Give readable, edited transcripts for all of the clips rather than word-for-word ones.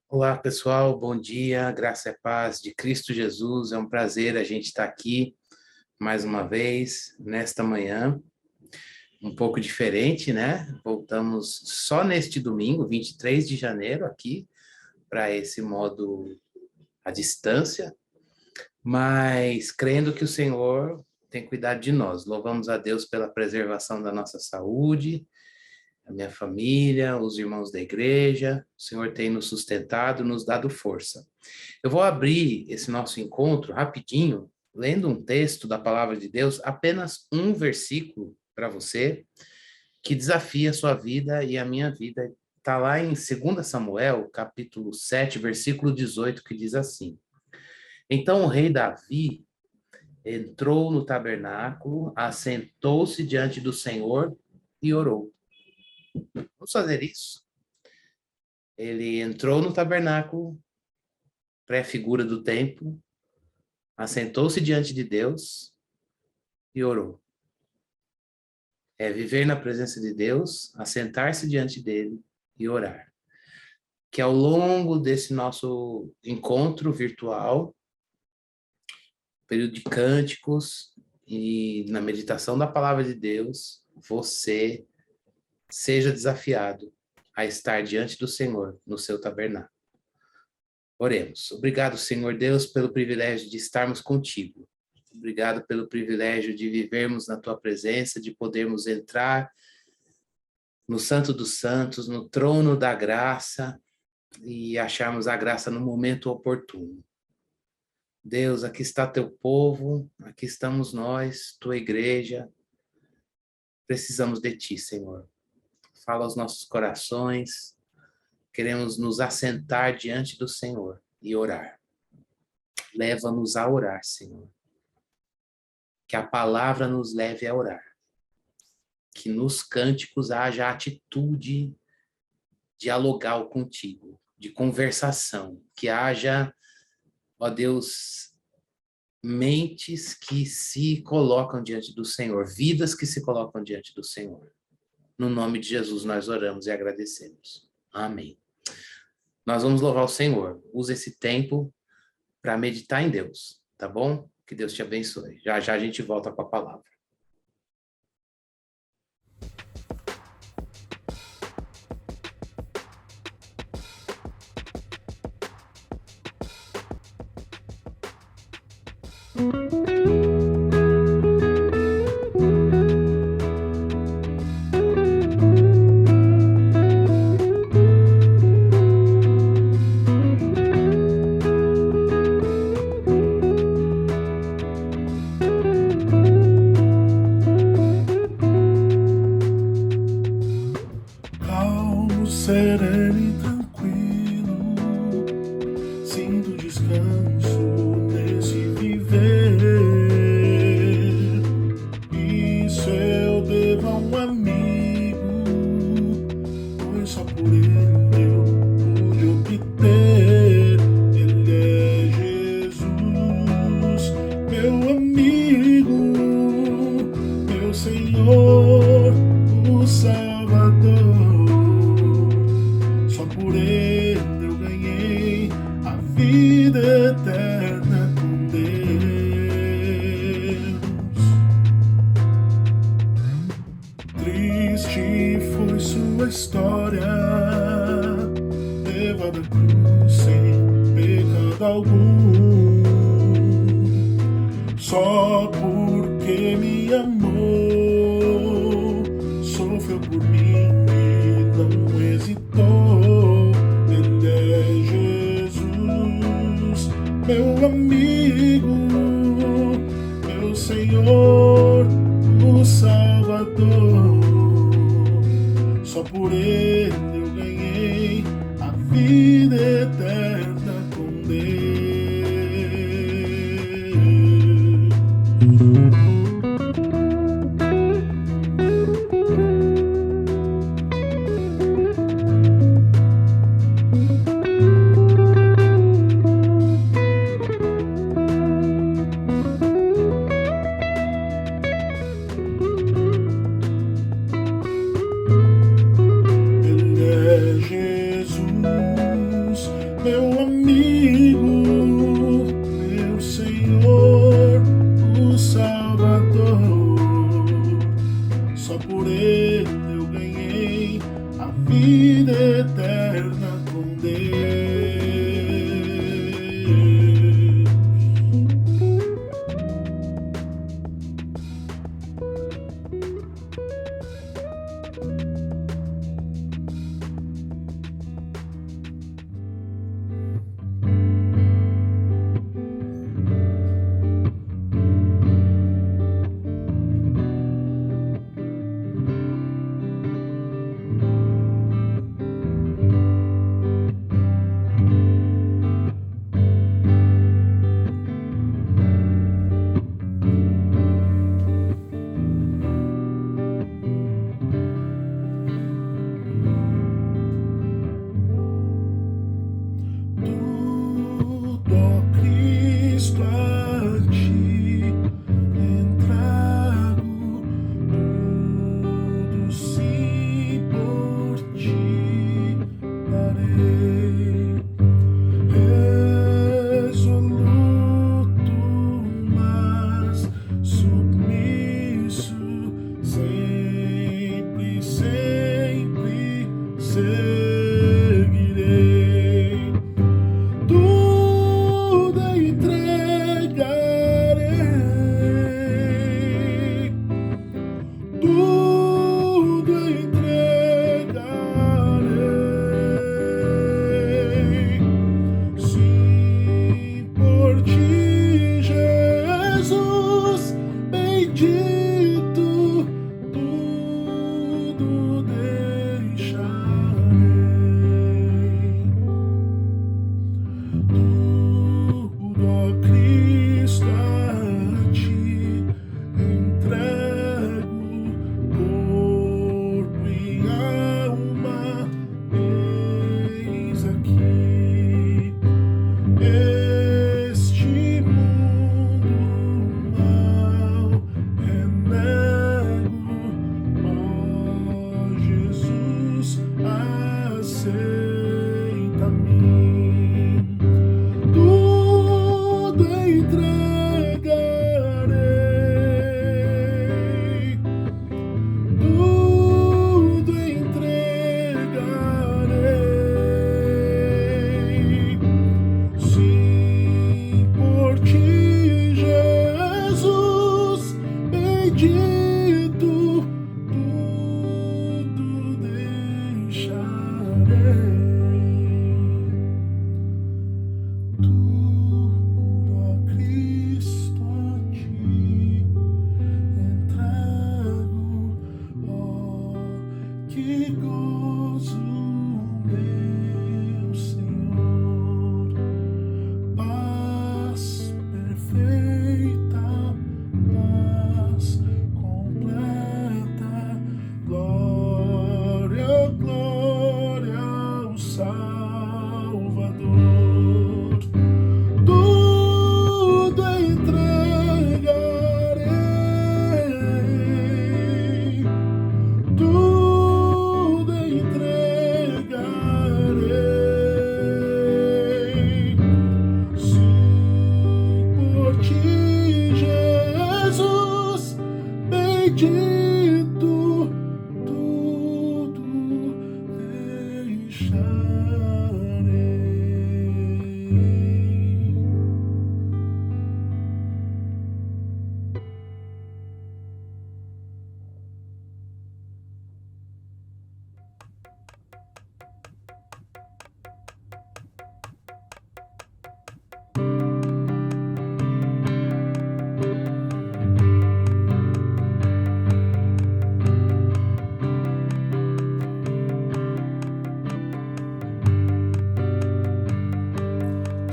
Olá, pessoal, bom dia, graça e paz de Cristo Jesus. É um prazer a gente estar aqui mais uma vez nesta manhã, um pouco diferente, né? Voltamos só neste domingo, 23 de janeiro, aqui, para esse modo à distância, mas crendo que o Senhor tem cuidado de nós. Louvamos a Deus pela preservação da nossa saúde, a minha família, os irmãos da igreja. O Senhor tem nos sustentado, nos dado força. Eu vou abrir esse nosso encontro rapidinho, lendo um texto da palavra de Deus, apenas um versículo para você, que desafia a sua vida e a minha vida. Está lá em 2 Samuel, capítulo 7, versículo 18, que diz assim: Então o rei Davi entrou no tabernáculo, assentou-se diante do Senhor e orou. Vamos fazer isso? Ele entrou no tabernáculo, pré-figura do templo, assentou-se diante de Deus e orou. É viver na presença de Deus, assentar-se diante dele e orar. Que ao longo desse nosso encontro virtual, período de cânticos e na meditação da palavra de Deus, você seja desafiado a estar diante do Senhor no seu tabernáculo. Oremos. Obrigado, Senhor Deus, pelo privilégio de estarmos contigo. Obrigado pelo privilégio de vivermos na tua presença, de podermos entrar no Santo dos Santos, no trono da graça e acharmos a graça no momento oportuno. Deus, aqui está teu povo, aqui estamos nós, tua igreja. Precisamos de ti, Senhor. Fala aos nossos corações. Queremos nos assentar diante do Senhor e orar. Leva-nos a orar, Senhor. Que a palavra nos leve a orar. Que nos cânticos haja atitude dialogal contigo, de conversação. Que haja, ó Deus, mentes que se colocam diante do Senhor, vidas que se colocam diante do Senhor. No nome de Jesus nós oramos e agradecemos. Amém. Nós vamos louvar o Senhor. Usa esse tempo para meditar em Deus, tá bom? Que Deus te abençoe. Já já a gente volta com a palavra. Calmo, sereno e tranquilo, sinto descanso nesse viver. Isso eu devo a um amigo, pois só por ele eu pude obter. Ele é Jesus, meu amigo, meu Senhor, o Salvador. Só por ele eu ganhei a vida eterna com Deus. Triste foi sua história, levada à cruz sem pecado algum. Só porque me amou, sofreu por mim e não hesitou. Ele é Jesus, meu amigo, meu Senhor, o Salvador. Só por ele eu ganhei a vida eterna com Deus. Ele é Jesus,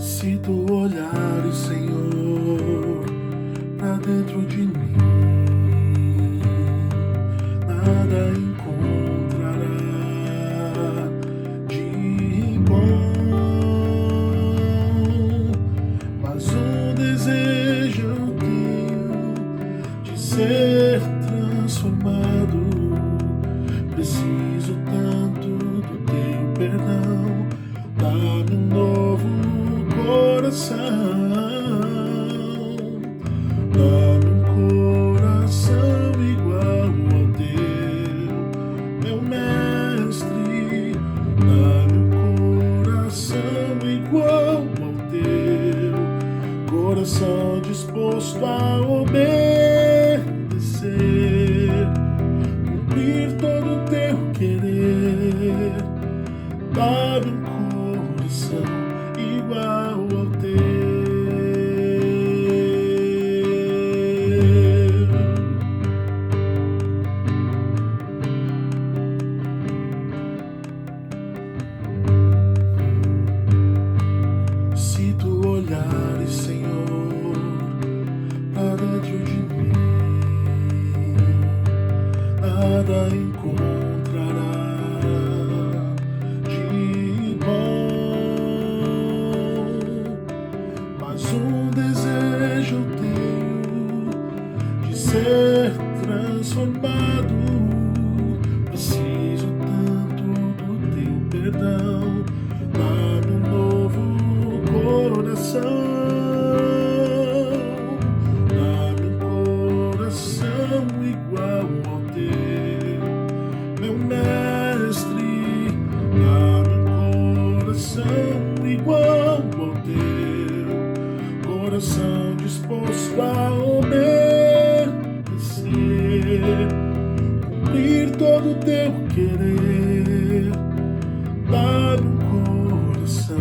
Se tu olhares, Senhor, pra dentro de mim, nada encontrará de bom, mas um desejo eu tenho de ser transformado. Preciso tanto do teu perdão, dá-me um novo coração, dá-me um coração igual ao teu, meu mestre, dá-me um coração igual ao teu, coração disposto a obedecer, cumprir todo o teu querer, dá-me um coração igual ao teu. Se tu olhares, Senhor, para dentro de mim, nada encontrará de bom, mas um desejo eu tenho de ser transformado. Preciso tanto do teu perdão, dá-me um novo coração, dá-me um coração igual ao teu, meu mestre, dá-me um coração igual ao teu, coração disposto a obedecer, cumprir todo o teu querer, dá-me um coração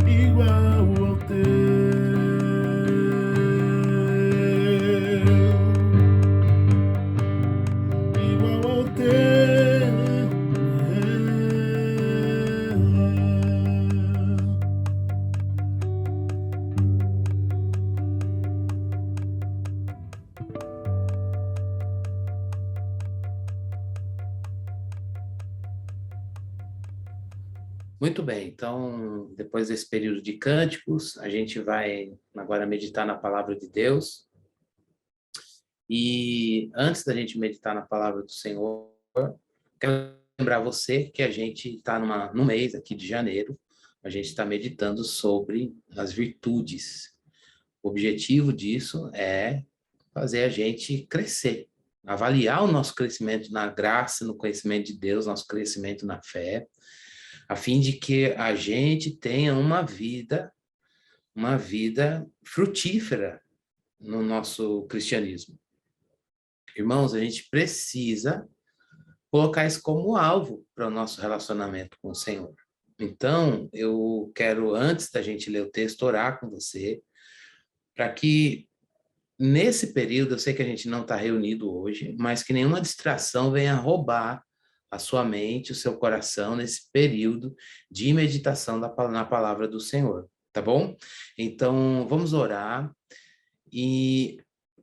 igual ao teu, igual ao teu. Muito bem, então, depois desse período de cânticos, a gente vai agora meditar na palavra de Deus. E antes da gente meditar na palavra do Senhor, quero lembrar você que a gente está no mês aqui de janeiro, a gente está meditando sobre as virtudes. O objetivo disso é fazer a gente crescer, avaliar o nosso crescimento na graça, no conhecimento de Deus, nosso crescimento na fé, a fim de que a gente tenha uma vida frutífera no nosso cristianismo. Irmãos, a gente precisa colocar isso como alvo para o nosso relacionamento com o Senhor. Então, eu quero, antes da gente ler o texto, orar com você, para que nesse período, eu sei que a gente não está reunido hoje, mas que nenhuma distração venha roubar a sua mente, o seu coração, nesse período de meditação na palavra do Senhor, tá bom? Então, vamos orar. E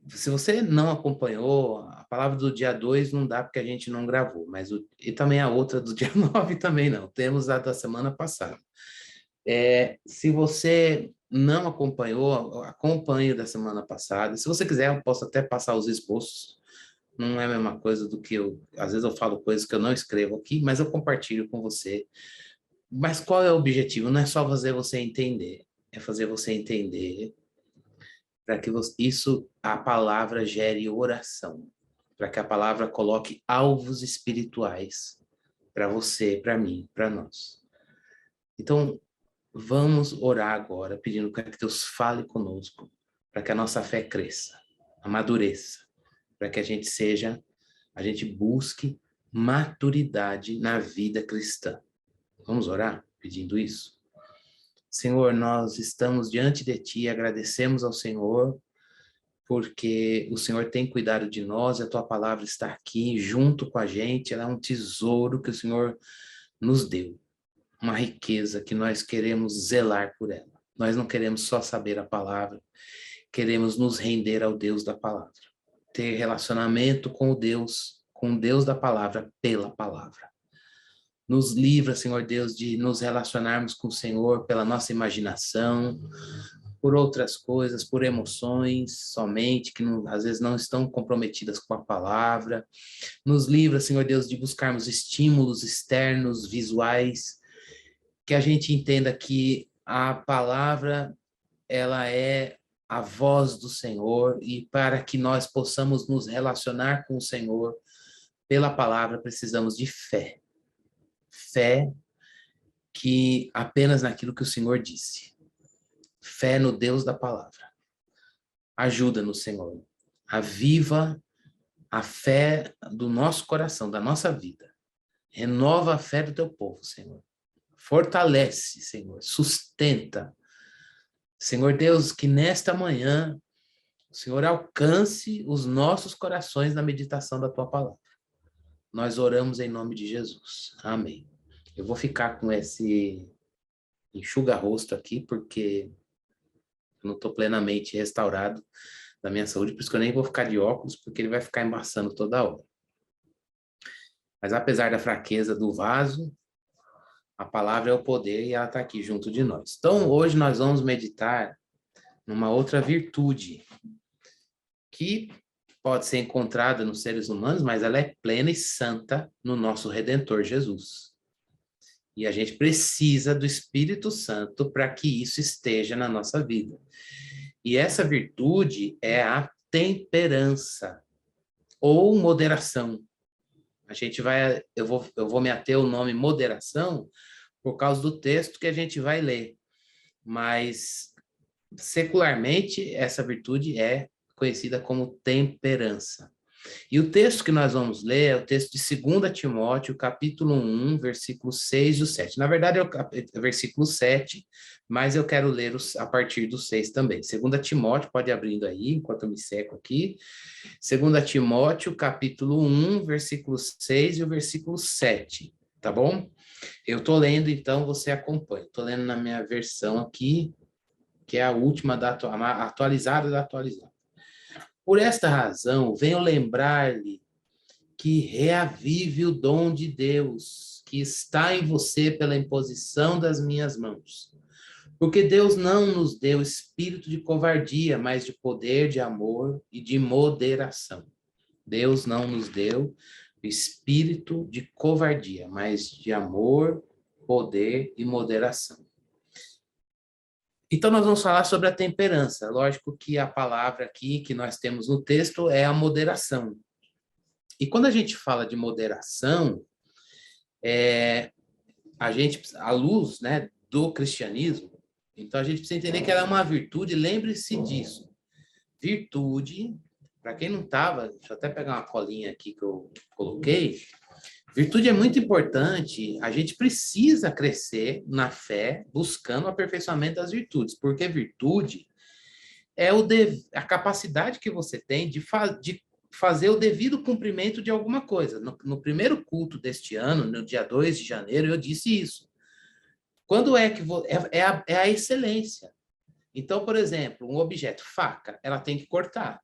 se você não acompanhou, a palavra do dia 2 não dá porque a gente não gravou, e também a outra do dia 9 também não, temos a da semana passada. Se você não acompanhou, acompanhe da semana passada. Se você quiser, eu posso até passar os esboços. Não é a mesma coisa do que às vezes eu falo coisas que eu não escrevo aqui, mas eu compartilho com você. Mas qual é o objetivo? Não é só fazer você entender, é fazer você entender para que a palavra gere oração, para que a palavra coloque alvos espirituais para você, para mim, para nós. Então, vamos orar agora, pedindo que Deus fale conosco, para que a nossa fé cresça, amadureça, para que a gente busque maturidade na vida cristã. Vamos orar pedindo isso? Senhor, nós estamos diante de Ti, agradecemos ao Senhor, porque o Senhor tem cuidado de nós, a Tua palavra está aqui junto com a gente, ela é um tesouro que o Senhor nos deu, uma riqueza que nós queremos zelar por ela. Nós não queremos só saber a palavra, queremos nos render ao Deus da palavra. Ter relacionamento com o Deus da palavra, pela palavra. Nos livra, Senhor Deus, de nos relacionarmos com o Senhor pela nossa imaginação, por outras coisas, por emoções somente, que não, às vezes não estão comprometidas com a palavra. Nos livra, Senhor Deus, de buscarmos estímulos externos, visuais, que a gente entenda que a palavra, ela é a voz do Senhor, e para que nós possamos nos relacionar com o Senhor pela palavra, precisamos de fé. Fé que apenas naquilo que o Senhor disse. Fé no Deus da palavra. Ajuda-nos, Senhor. Aviva a fé do nosso coração, da nossa vida. Renova a fé do teu povo, Senhor. Fortalece, Senhor. Sustenta. Senhor Deus, que nesta manhã o Senhor alcance os nossos corações na meditação da tua palavra. Nós oramos em nome de Jesus. Amém. Eu vou ficar com esse enxuga-rosto aqui, porque eu não estou plenamente restaurado da minha saúde, por isso que eu nem vou ficar de óculos, porque ele vai ficar embaçando toda hora. Mas apesar da fraqueza do vaso, a palavra é o poder e ela está aqui junto de nós. Então, hoje nós vamos meditar numa outra virtude, que pode ser encontrada nos seres humanos, mas ela é plena e santa no nosso Redentor Jesus. E a gente precisa do Espírito Santo para que isso esteja na nossa vida. E essa virtude é a temperança ou moderação. Eu vou me ater ao nome moderação por causa do texto que a gente vai ler. Mas secularmente essa virtude é conhecida como temperança. E o texto que nós vamos ler é o texto de 2 Timóteo, capítulo 1, versículos 6 e 7. Na verdade, é o versículo 7, mas eu quero ler a partir do 6 também. 2 Timóteo, pode ir abrindo aí, enquanto eu me seco aqui. 2 Timóteo, capítulo 1, versículo 6 e o versículo 7, tá bom? Eu estou lendo, então você acompanha. Estou lendo na minha versão aqui, que é a última, atualizada da atualizada. Por esta razão, venho lembrar-lhe que reavive o dom de Deus que está em você pela imposição das minhas mãos. Porque Deus não nos deu espírito de covardia, mas de poder, de amor e de moderação. Deus não nos deu espírito de covardia, mas de amor, poder e moderação. Então, nós vamos falar sobre a temperança. Lógico que a palavra aqui que nós temos no texto é a moderação. E quando a gente fala de moderação, à luz, né, do cristianismo, então a gente precisa entender que ela é uma virtude, lembre-se disso. Virtude, para quem não estava, deixa eu até pegar uma colinha aqui que eu coloquei. Virtude é muito importante, a gente precisa crescer na fé, buscando o aperfeiçoamento das virtudes, porque virtude é a capacidade que você tem de fazer o devido cumprimento de alguma coisa. No primeiro culto deste ano, no dia 2 de janeiro, eu disse isso. Quando é que é a excelência. Então, por exemplo, um objeto, faca, ela tem que cortar.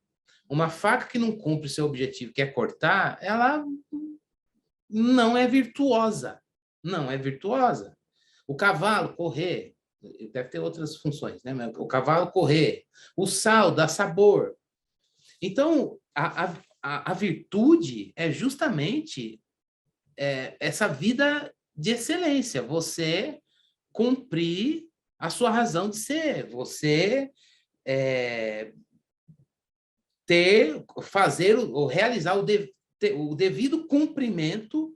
Uma faca que não cumpre o seu objetivo, que é cortar, ela não é virtuosa. Não é virtuosa. O cavalo correr, deve ter outras funções, né? O cavalo correr, o sal dá sabor. Então, a virtude é justamente essa vida de excelência. Você cumprir a sua razão de ser. Você fazer ou realizar o devido cumprimento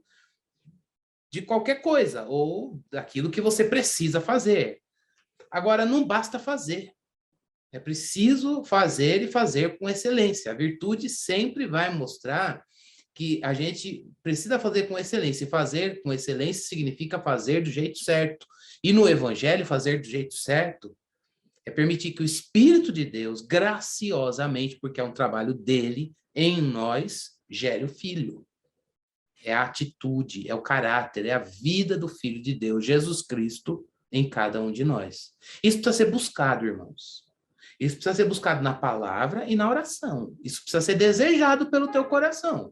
de qualquer coisa, ou daquilo que você precisa fazer. Agora, não basta fazer. É preciso fazer e fazer com excelência. A virtude sempre vai mostrar que a gente precisa fazer com excelência. E fazer com excelência significa fazer do jeito certo. E no Evangelho, fazer do jeito certo é permitir que o Espírito de Deus, graciosamente, porque é um trabalho dele, em nós, gere o Filho. É a atitude, é o caráter, é a vida do Filho de Deus, Jesus Cristo, em cada um de nós. Isso precisa ser buscado, irmãos. Isso precisa ser buscado na palavra e na oração. Isso precisa ser desejado pelo teu coração.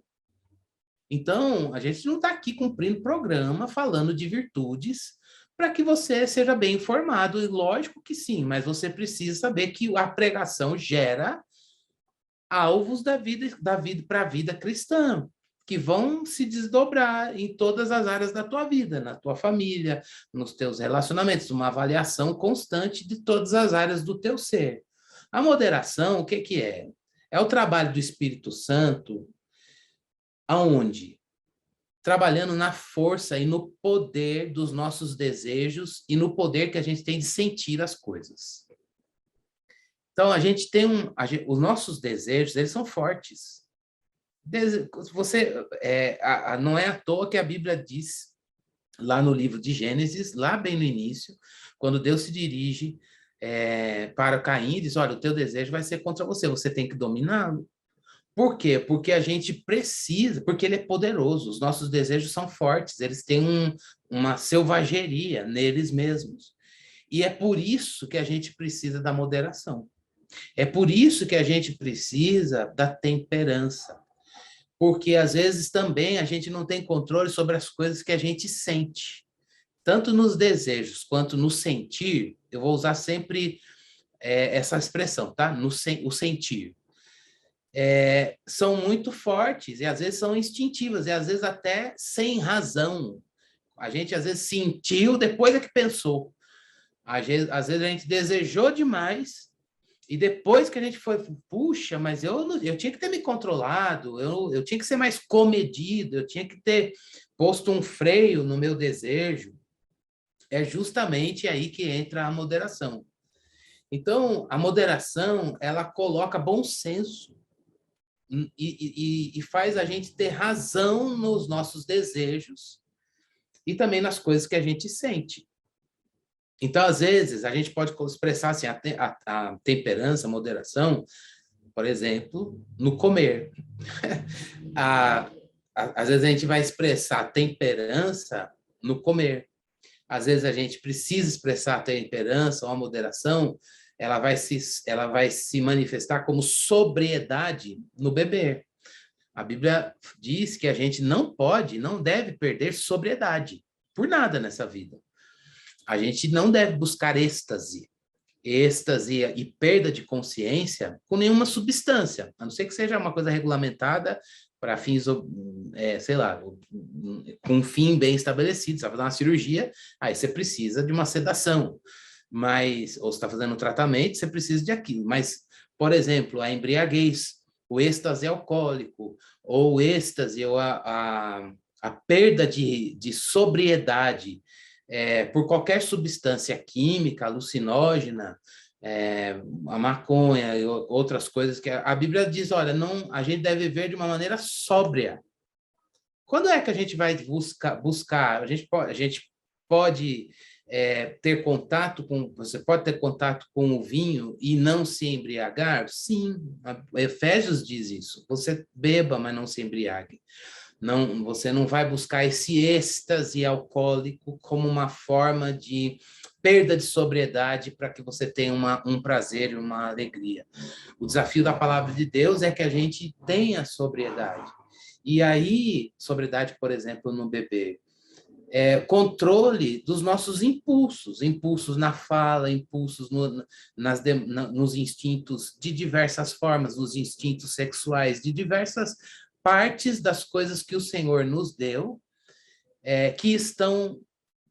Então, a gente não está aqui cumprindo programa, falando de virtudes, para que você seja bem informado. E lógico que sim, mas você precisa saber que a pregação gera alvos da vida para a vida cristã, que vão se desdobrar em todas as áreas da tua vida, na tua família, nos teus relacionamentos, uma avaliação constante de todas as áreas do teu ser. A moderação, o que que é? É o trabalho do Espírito Santo, aonde? Trabalhando na força e no poder dos nossos desejos e no poder que a gente tem de sentir as coisas. Então, a gente tem os nossos desejos, eles são fortes. Não é à toa que a Bíblia diz, lá no livro de Gênesis, lá bem no início, quando Deus se dirige para Caim, diz, olha, o teu desejo vai ser contra você, você tem que dominá-lo. Por quê? Porque a gente precisa, porque ele é poderoso, os nossos desejos são fortes, eles têm uma selvageria neles mesmos. E é por isso que a gente precisa da moderação. É por isso que a gente precisa da temperança. Porque, às vezes, também a gente não tem controle sobre as coisas que a gente sente. Tanto nos desejos quanto no sentir, eu vou usar sempre essa expressão, tá? O sentir. São muito fortes e, às vezes, são instintivas e, às vezes, até sem razão. A gente, às vezes, sentiu depois é que pensou. Às vezes, a gente desejou demais e depois que a gente foi, puxa, mas eu tinha que ter me controlado, eu tinha que ser mais comedido, eu tinha que ter posto um freio no meu desejo. É justamente aí que entra a moderação. Então, a moderação, ela coloca bom senso e faz a gente ter razão nos nossos desejos e também nas coisas que a gente sente. Então, às vezes, a gente pode expressar assim, a temperança, a moderação, por exemplo, no comer. Às vezes a gente vai expressar temperança no comer. Às vezes a gente precisa expressar a temperança ou a moderação, ela vai se manifestar como sobriedade no beber. A Bíblia diz que a gente não deve perder sobriedade por nada nessa vida. A gente não deve buscar êxtase e perda de consciência com nenhuma substância, a não ser que seja uma coisa regulamentada para fins, sei lá, com um fim bem estabelecido. Você vai fazer uma cirurgia, aí você precisa de uma sedação, ou você está fazendo um tratamento, você precisa de aquilo. Mas, por exemplo, a embriaguez, o êxtase alcoólico, ou o êxtase, ou a perda de sobriedade, por qualquer substância química, alucinógena, a maconha e outras coisas que a Bíblia diz, olha, a gente deve viver de uma maneira sóbria. Quando é que a gente vai buscar? A gente pode ter contato você pode ter contato com o vinho e não se embriagar? Sim, Efésios diz isso. Você beba, mas não se embriague. Não, você não vai buscar esse êxtase alcoólico como uma forma de perda de sobriedade para que você tenha um prazer e uma alegria. O desafio da palavra de Deus é que a gente tenha sobriedade. E aí, sobriedade, por exemplo, no beber, controle dos nossos impulsos na fala, impulsos nos instintos de diversas formas, nos instintos sexuais, de diversas partes das coisas que o Senhor nos deu, que estão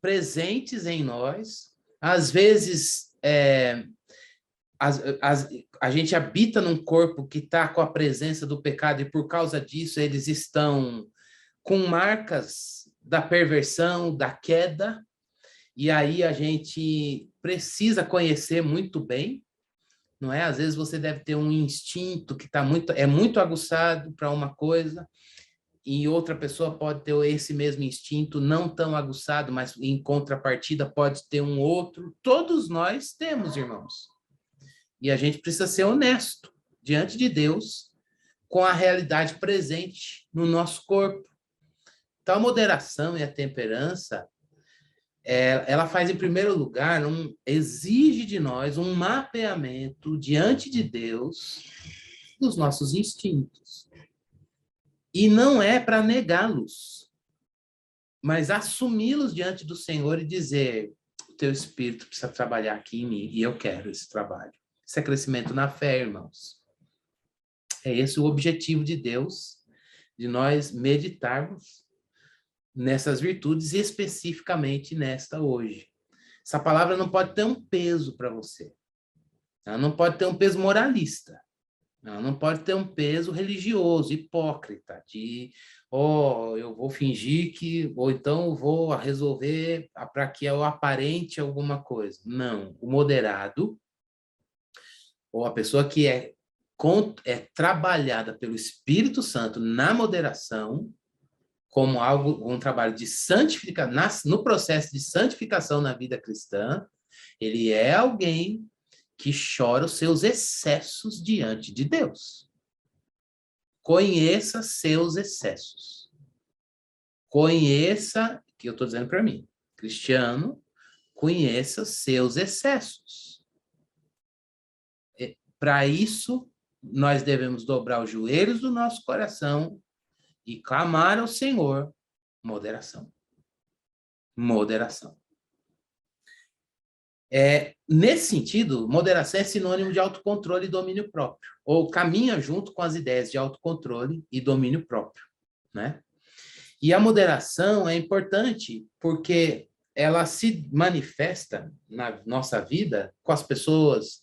presentes em nós. Às vezes, a gente habita num corpo que está com a presença do pecado e, por causa disso, eles estão com marcas da perversão, da queda, e aí a gente precisa conhecer muito bem, não é? Às vezes você deve ter um instinto que é muito aguçado para uma coisa, e outra pessoa pode ter esse mesmo instinto não tão aguçado, mas em contrapartida pode ter um outro. Todos nós temos, irmãos. E a gente precisa ser honesto diante de Deus com a realidade presente no nosso corpo. Então, a moderação e a temperança ela faz, em primeiro lugar, exige de nós um mapeamento diante de Deus dos nossos instintos. E não é para negá-los, mas assumi-los diante do Senhor e dizer: o teu Espírito precisa trabalhar aqui em mim, e eu quero esse trabalho. Isso é crescimento na fé, irmãos. É esse o objetivo de Deus, de nós meditarmos nessas virtudes, especificamente nesta hoje. Essa palavra não pode ter um peso para você. Ela não pode ter um peso moralista. Ela não pode ter um peso religioso, hipócrita, de, eu vou fingir que, ou então eu vou resolver para que eu aparente alguma coisa. Não. O moderado, ou a pessoa que é trabalhada pelo Espírito Santo na moderação, como um trabalho de santificação, no processo de santificação na vida cristã, ele é alguém que chora os seus excessos diante de Deus. Conheça seus excessos. Conheça, que eu estou dizendo para mim, cristiano, conheça seus excessos. Para isso, nós devemos dobrar os joelhos do nosso coração e clamar ao Senhor moderação. Moderação. Nesse sentido, moderação é sinônimo de autocontrole e domínio próprio, ou caminha junto com as ideias de autocontrole e domínio próprio, né? E a moderação é importante porque ela se manifesta na nossa vida, com as pessoas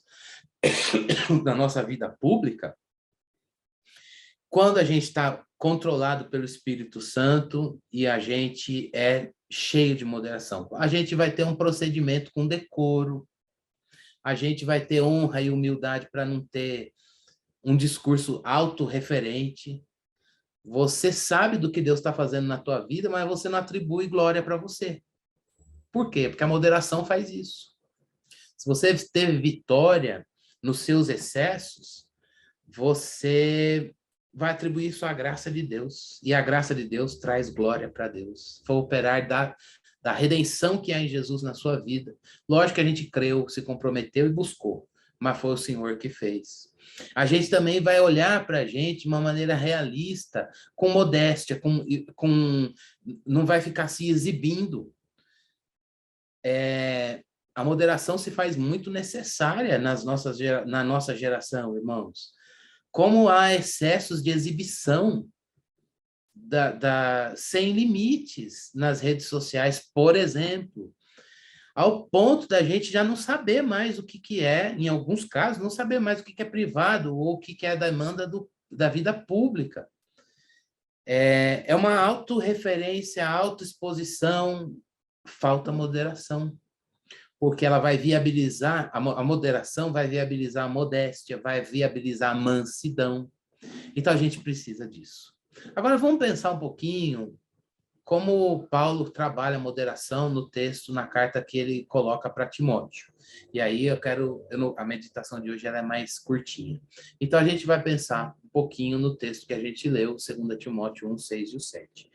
da nossa vida pública, quando a gente está controlado pelo Espírito Santo e a gente é cheio de moderação. A gente vai ter um procedimento com decoro, a gente vai ter honra e humildade para não ter um discurso autorreferente. Você sabe do que Deus está fazendo na tua vida, mas você não atribui glória para você. Por quê? Porque a moderação faz isso. Se você teve vitória nos seus excessos, você vai atribuir isso à graça de Deus. E a graça de Deus traz glória para Deus. Foi operar da redenção que há em Jesus na sua vida. Lógico que a gente creu, se comprometeu e buscou, mas foi o Senhor que fez. A gente também vai olhar para a gente de uma maneira realista, com modéstia, não vai ficar se exibindo. A moderação se faz muito necessária na nossa geração, irmãos. Como há excessos de exibição sem limites nas redes sociais, por exemplo, ao ponto da gente já não saber mais o que é, em alguns casos, não saber mais o que é privado ou o que é a demanda da vida pública. É uma autorreferência, autoexposição, falta moderação. Porque ela vai viabilizar, a moderação vai viabilizar a modéstia, vai viabilizar a mansidão. Então, a gente precisa disso. Agora, vamos pensar um pouquinho como Paulo trabalha a moderação no texto, na carta que ele coloca para Timóteo. E aí, a meditação de hoje ela é mais curtinha. Então, a gente vai pensar um pouquinho no texto que a gente leu, 2 Timóteo 1, 6 e 7.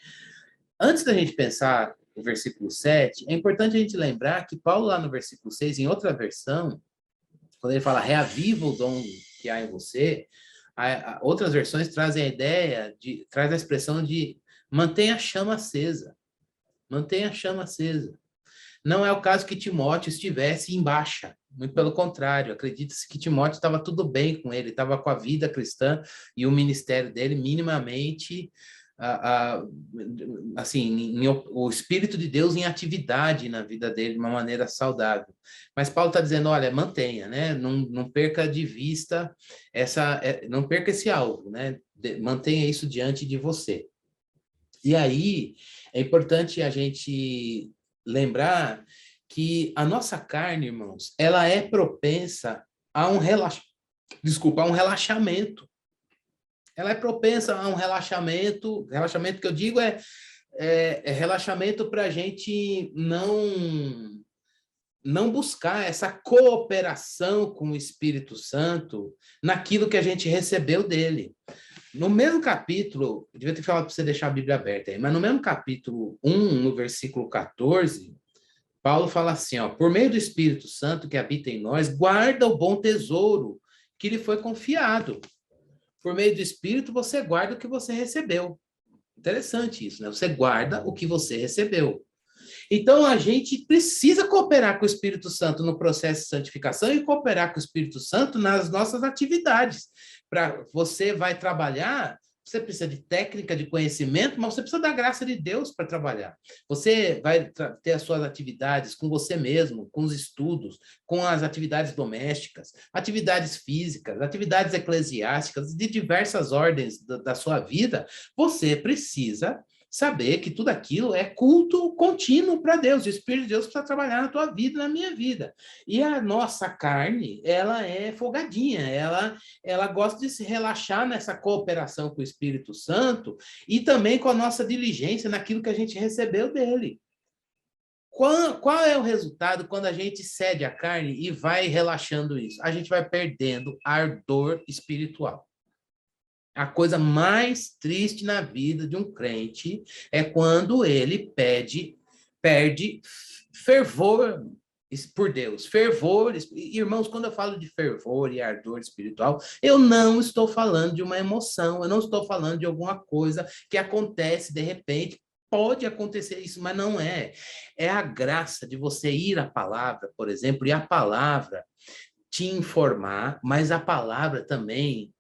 Antes da gente pensar o versículo 7, é importante a gente lembrar que Paulo, lá no versículo 6, em outra versão, quando ele fala reaviva o dom que há em você, outras versões trazem traz a expressão de mantenha a chama acesa. Mantenha a chama acesa. Não é o caso que Timóteo estivesse em baixa, muito pelo contrário, acredita-se que Timóteo estava tudo bem com ele, estava com a vida cristã e o ministério dele minimamente assim, o Espírito de Deus em atividade na vida dele de uma maneira saudável. Mas Paulo está dizendo, olha, mantenha, né? Não perca de vista não perca esse alvo, né? Mantenha isso diante de você. E aí, é importante a gente lembrar que a nossa carne, irmãos, ela é propensa a um relaxamento. Ela é propensa a um relaxamento que eu digo é relaxamento para a gente não buscar essa cooperação com o Espírito Santo naquilo que a gente recebeu dele. No mesmo capítulo, eu devia ter falado para você deixar a Bíblia aberta aí, mas no mesmo capítulo 1, no versículo 14, Paulo fala assim, ó, por meio do Espírito Santo que habita em nós, guarda o bom tesouro que lhe foi confiado. Por meio do Espírito, você guarda o que você recebeu. Interessante isso, né? Você guarda o que você recebeu. Então, a gente precisa cooperar com o Espírito Santo no processo de santificação e cooperar com o Espírito Santo nas nossas atividades. Para você vai trabalhar, você precisa de técnica, de conhecimento, mas você precisa da graça de Deus para trabalhar. Você vai ter as suas atividades com você mesmo, com os estudos, com as atividades domésticas, atividades físicas, atividades eclesiásticas, de diversas ordens da sua vida. Você precisa saber que tudo aquilo é culto contínuo para Deus. O Espírito de Deus precisa trabalhar na tua vida, na minha vida. E a nossa carne, ela é folgadinha, ela gosta de se relaxar nessa cooperação com o Espírito Santo e também com a nossa diligência naquilo que a gente recebeu dele. Qual é o resultado quando a gente cede a carne e vai relaxando isso? A gente vai perdendo ardor espiritual. A coisa mais triste na vida de um crente é quando ele perde fervor por Deus. Fervor, irmãos, quando eu falo de fervor e ardor espiritual, eu não estou falando de uma emoção, eu não estou falando de alguma coisa que acontece de repente. Pode acontecer isso, mas não é. É a graça de você ir à palavra, por exemplo, e a palavra te informar, mas a palavra também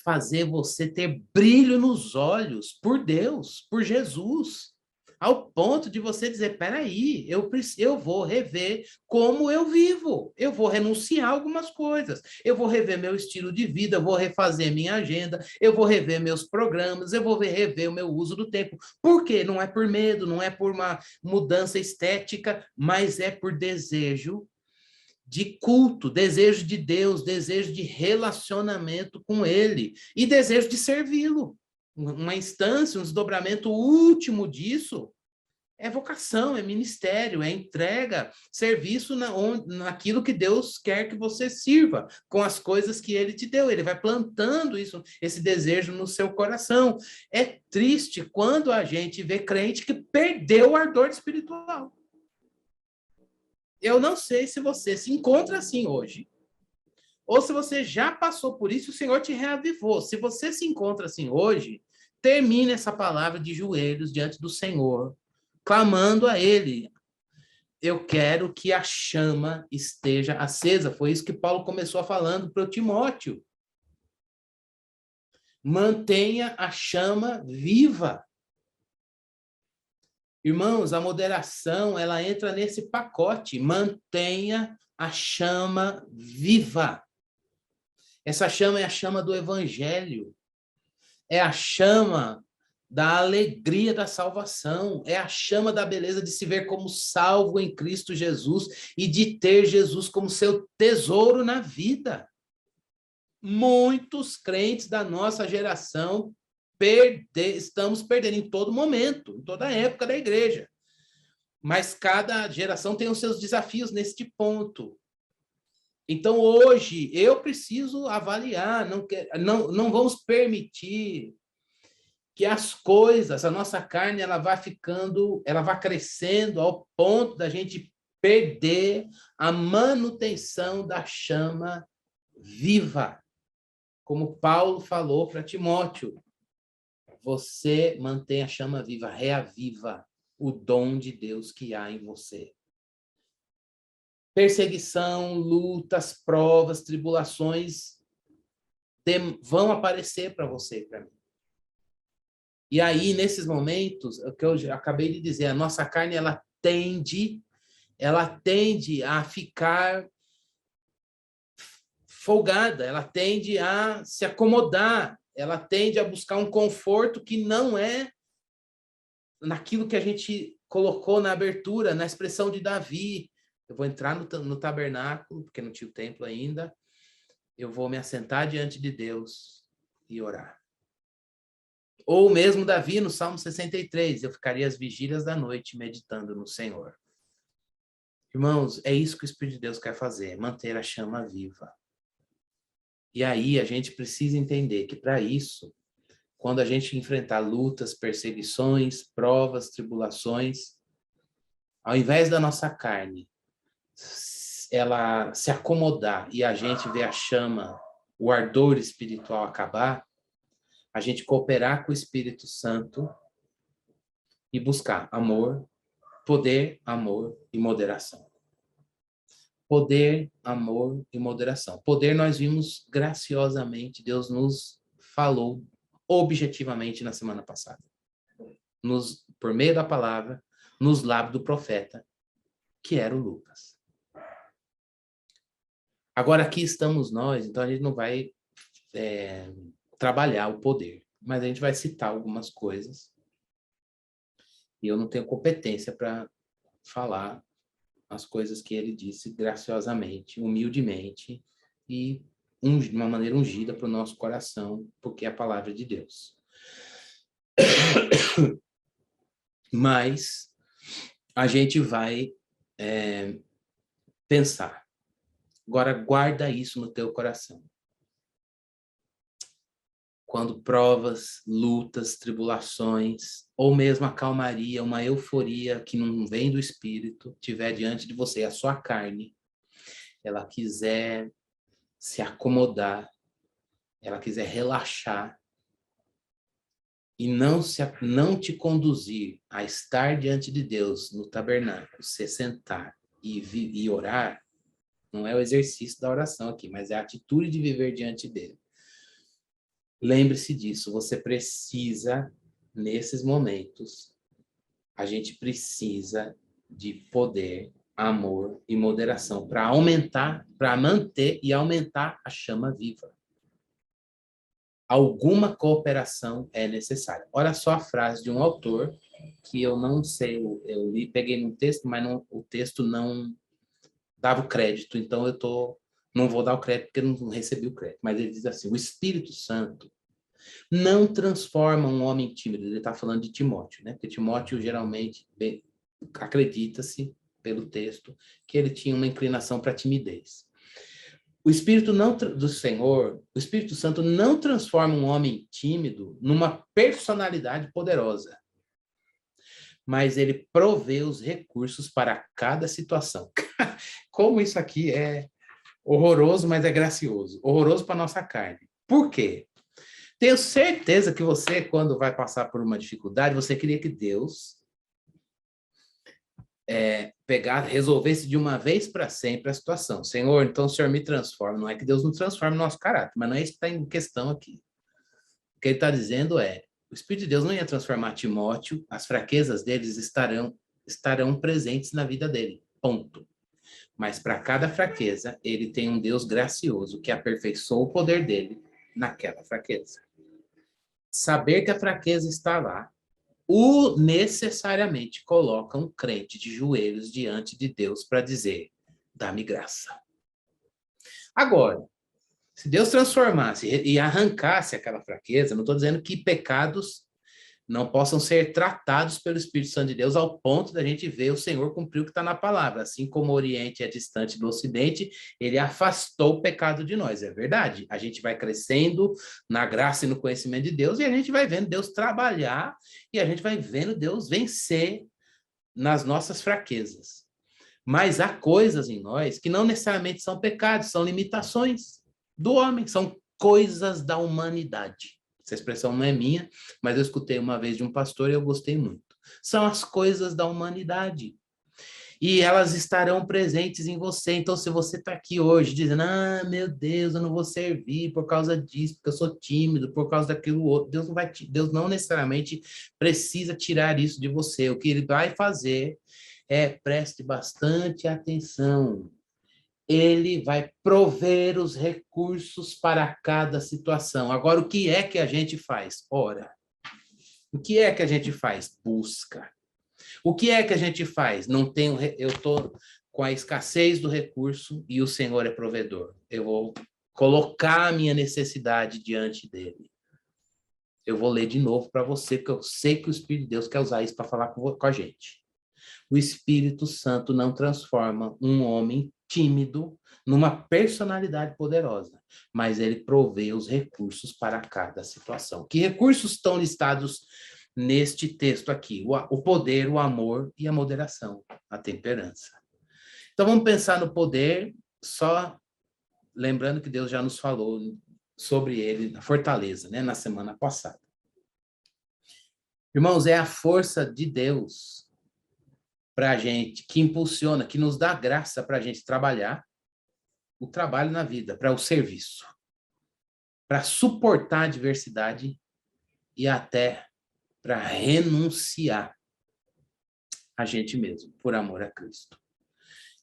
fazer você ter brilho nos olhos por Deus, por Jesus, ao ponto de você dizer, peraí, eu vou rever como eu vivo, eu vou renunciar a algumas coisas, eu vou rever meu estilo de vida, eu vou refazer minha agenda, eu vou rever meus programas, eu vou rever o meu uso do tempo. Por quê? Não é por medo, não é por uma mudança estética, mas é por desejo de culto, desejo de Deus, desejo de relacionamento com Ele e desejo de servi-lo. Uma instância, um desdobramento último disso é vocação, é ministério, é entrega, serviço naquilo que Deus quer que você sirva, com as coisas que Ele te deu. Ele vai plantando isso, esse desejo no seu coração. É triste quando a gente vê crente que perdeu o ardor espiritual. Eu não sei se você se encontra assim hoje, ou se você já passou por isso e o Senhor te reavivou. Se você se encontra assim hoje, termine essa palavra de joelhos diante do Senhor, clamando a Ele. Eu quero que a chama esteja acesa. Foi isso que Paulo começou falando para o Timóteo. Mantenha a chama viva. Irmãos, a moderação, ela entra nesse pacote. Mantenha a chama viva. Essa chama é a chama do evangelho. É a chama da alegria da salvação. É a chama da beleza de se ver como salvo em Cristo Jesus e de ter Jesus como seu tesouro na vida. Muitos crentes da nossa geração estamos perdendo em todo momento, em toda época da igreja. Mas cada geração tem os seus desafios neste ponto. Então, hoje, eu preciso avaliar, não vamos permitir que as coisas, a nossa carne, ela vá crescendo ao ponto da gente perder a manutenção da chama viva. Como Paulo falou para Timóteo, você mantém a chama viva, reaviva o dom de Deus que há em você. Perseguição, lutas, provas, tribulações vão aparecer para você e para mim. E aí, nesses momentos, o que eu acabei de dizer, a nossa carne, ela tende a ficar folgada, ela tende a se acomodar, ela tende a buscar um conforto que não é naquilo que a gente colocou na abertura, na expressão de Davi. Eu vou entrar no tabernáculo, porque não tinha o templo ainda, eu vou me assentar diante de Deus e orar. Ou mesmo Davi, no Salmo 63, eu ficaria às vigílias da noite meditando no Senhor. Irmãos, é isso que o Espírito de Deus quer fazer, manter a chama viva. E aí a gente precisa entender que para isso, quando a gente enfrentar lutas, perseguições, provas, tribulações, Ao invés da nossa carne ela se acomodar e a gente ver a chama, o ardor espiritual acabar, a gente cooperar com o Espírito Santo e buscar amor, poder, amor e moderação. Poder, amor e moderação. Poder nós vimos graciosamente, Deus nos falou objetivamente na semana passada. Por meio da palavra, nos lábios do profeta, que era o Lucas. Agora aqui estamos nós, então a gente não vai trabalhar o poder, mas a gente vai citar algumas coisas. E eu não tenho competência para falar as coisas que ele disse graciosamente, humildemente e de uma maneira ungida para o nosso coração, porque é a palavra de Deus. Mas a gente vai pensar. Agora, guarda isso no teu coração. Quando provas, lutas, tribulações, ou mesmo a calmaria, uma euforia que não vem do Espírito, tiver diante de você, a sua carne, ela quiser se acomodar, ela quiser relaxar, e não te conduzir a estar diante de Deus no tabernáculo, se sentar e orar, não é o exercício da oração aqui, mas é a atitude de viver diante dele. Lembre-se disso, você precisa, nesses momentos, a gente precisa de poder, amor e moderação para aumentar, para manter e aumentar a chama viva. Alguma cooperação é necessária. Olha só a frase de um autor que eu não sei, eu li, peguei num texto, mas o texto não dava o crédito, então não vou dar o crédito porque eu não recebi o crédito, mas ele diz assim, o Espírito Santo não transforma um homem tímido, ele está falando de Timóteo, né? Porque Timóteo geralmente acredita-se pelo texto que ele tinha uma inclinação para timidez. O Espírito do Senhor, o Espírito Santo não transforma um homem tímido numa personalidade poderosa, mas ele provê os recursos para cada situação. Como isso aqui é horroroso, mas é gracioso. Horroroso para a nossa carne. Por quê? Tenho certeza que você, quando vai passar por uma dificuldade, você queria que Deus resolvesse de uma vez para sempre a situação. Senhor, então o Senhor me transforma. Não é que Deus não transforme o nosso caráter, mas não é isso que está em questão aqui. O que ele está dizendo é, o Espírito de Deus não ia transformar Timóteo, as fraquezas deles estarão presentes na vida dele. Ponto. Mas para cada fraqueza, ele tem um Deus gracioso que aperfeiçoa o poder dele naquela fraqueza. Saber que a fraqueza está lá, necessariamente coloca um crente de joelhos diante de Deus para dizer, dá-me graça. Agora, se Deus transformasse e arrancasse aquela fraqueza, não estou dizendo que pecados não possam ser tratados pelo Espírito Santo de Deus ao ponto da gente ver o Senhor cumprir o que está na palavra. Assim como o Oriente é distante do Ocidente, ele afastou o pecado de nós. É verdade. A gente vai crescendo na graça e no conhecimento de Deus e a gente vai vendo Deus trabalhar e a gente vai vendo Deus vencer nas nossas fraquezas. Mas há coisas em nós que não necessariamente são pecados, são limitações do homem, são coisas da humanidade. Essa expressão não é minha, mas eu escutei uma vez de um pastor e eu gostei muito. São as coisas da humanidade. E elas estarão presentes em você. Então, se você está aqui hoje dizendo, meu Deus, eu não vou servir por causa disso, porque eu sou tímido, por causa daquilo outro, Deus não necessariamente precisa tirar isso de você. O que ele vai fazer preste bastante atenção. Ele vai prover os recursos para cada situação. Agora, o que é que a gente faz? Ora. O que é que a gente faz? Busca. O que é que a gente faz? Eu estou com a escassez do recurso e o Senhor é provedor. Eu vou colocar a minha necessidade diante dele. Eu vou ler de novo para você, porque eu sei que o Espírito de Deus quer usar isso para falar com a gente. O Espírito Santo não transforma um homem tímido numa personalidade poderosa, mas ele provê os recursos para cada situação. Que recursos estão listados neste texto aqui, o poder, o amor e a moderação, a temperança. Então vamos pensar no poder, só lembrando que Deus já nos falou sobre ele, na fortaleza, né, na semana passada. Irmãos, é a força de Deus para a gente, que impulsiona, que nos dá graça para a gente trabalhar o trabalho na vida, para o serviço, para suportar a adversidade e até para renunciar a gente mesmo, por amor a Cristo.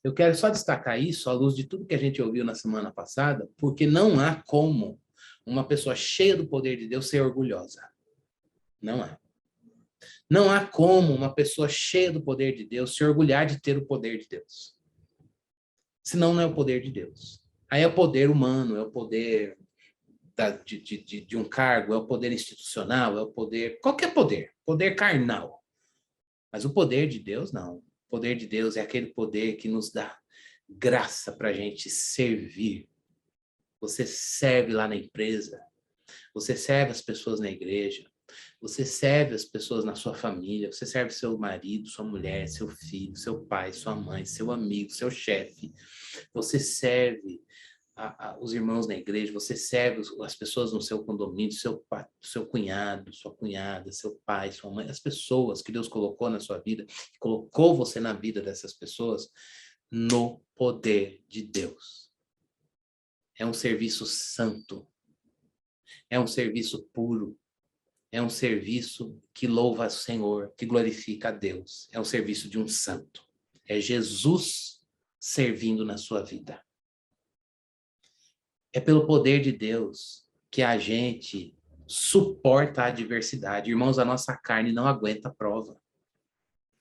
Eu quero só destacar isso à luz de tudo que a gente ouviu na semana passada, porque não há como uma pessoa cheia do poder de Deus ser orgulhosa. Não há. Não há como uma pessoa cheia do poder de Deus se orgulhar de ter o poder de Deus. Senão não é o poder de Deus. Aí é o poder humano, é o poder de um cargo, é o poder institucional, é o poder... Qualquer poder carnal. Mas o poder de Deus, não. O poder de Deus é aquele poder que nos dá graça para a gente servir. Você serve lá na empresa, você serve as pessoas na igreja, você serve as pessoas na sua família, você serve seu marido, sua mulher, seu filho, seu pai, sua mãe, seu amigo, seu chefe. Você serve os irmãos na igreja, você serve as pessoas no seu condomínio, seu cunhado, sua cunhada, seu pai, sua mãe, as pessoas que Deus colocou na sua vida, colocou você na vida dessas pessoas, no poder de Deus. É um serviço santo, é um serviço puro, é um serviço que louva o Senhor, que glorifica a Deus, é um serviço de um santo. É Jesus servindo na sua vida. É pelo poder de Deus que a gente suporta a adversidade. Irmãos, a nossa carne não aguenta a prova.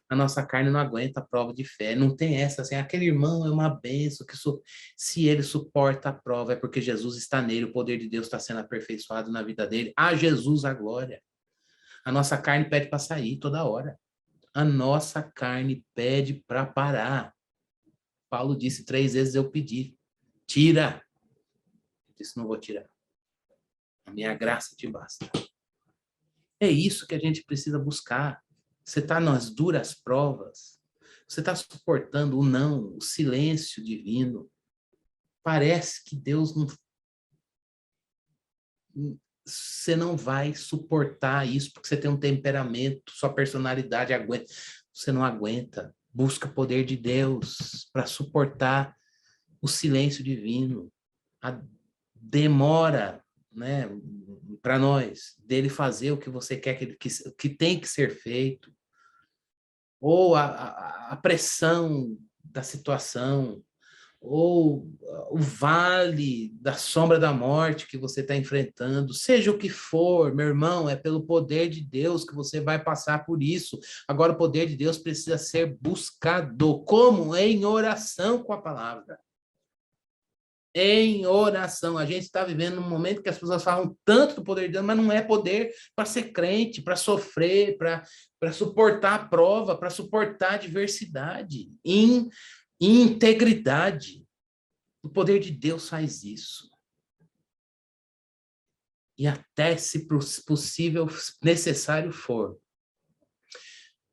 A nossa carne não aguenta a prova de fé. Não tem essa assim, aquele irmão é uma bênção, que se ele suporta a prova é porque Jesus está nele, o poder de Deus está sendo aperfeiçoado na vida dele. A Jesus a glória. A nossa carne pede para sair toda hora. A nossa carne pede para parar. Paulo disse 3 vezes eu pedi. Tira. Disse, não vou tirar. A minha graça te basta. É isso que a gente precisa buscar. Você está nas duras provas. Você está suportando o não, o silêncio divino. Parece que Deus não... Você não vai suportar isso porque você tem um temperamento, sua personalidade aguenta. Você não aguenta. Busca o poder de Deus para suportar o silêncio divino. A demora, né, para nós, dele fazer o que você quer, que tem que ser feito, ou a pressão da situação, ou o vale da sombra da morte que você está enfrentando, seja o que for, meu irmão, é pelo poder de Deus que você vai passar por isso. Agora, o poder de Deus precisa ser buscado. Como? Em oração com a palavra. Em oração. A gente está vivendo num momento que as pessoas falam tanto do poder de Deus, mas não é poder para ser crente, para sofrer, para suportar a prova, para suportar a adversidade, em integridade. O poder de Deus faz isso. E até, se possível, necessário for,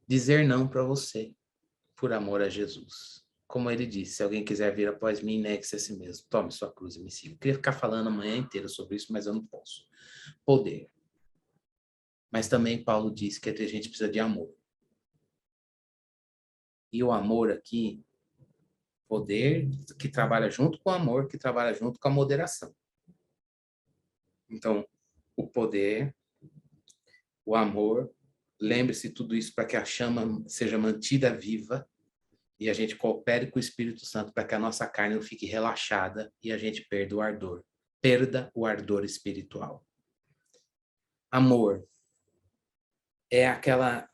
dizer não para você, por amor a Jesus. Como ele disse, se alguém quiser vir após mim, negue-se a si mesmo. Tome sua cruz e me siga. Eu queria ficar falando a manhã inteira sobre isso, mas eu não posso. Poder. Mas também Paulo disse que a gente precisa de amor. E o amor aqui, poder que trabalha junto com o amor, que trabalha junto com a moderação. Então, o poder, o amor, lembre-se tudo isso para que a chama seja mantida viva, e a gente coopere com o Espírito Santo para que a nossa carne não fique relaxada e a gente perda o ardor. Perda o ardor espiritual. Amor é aquele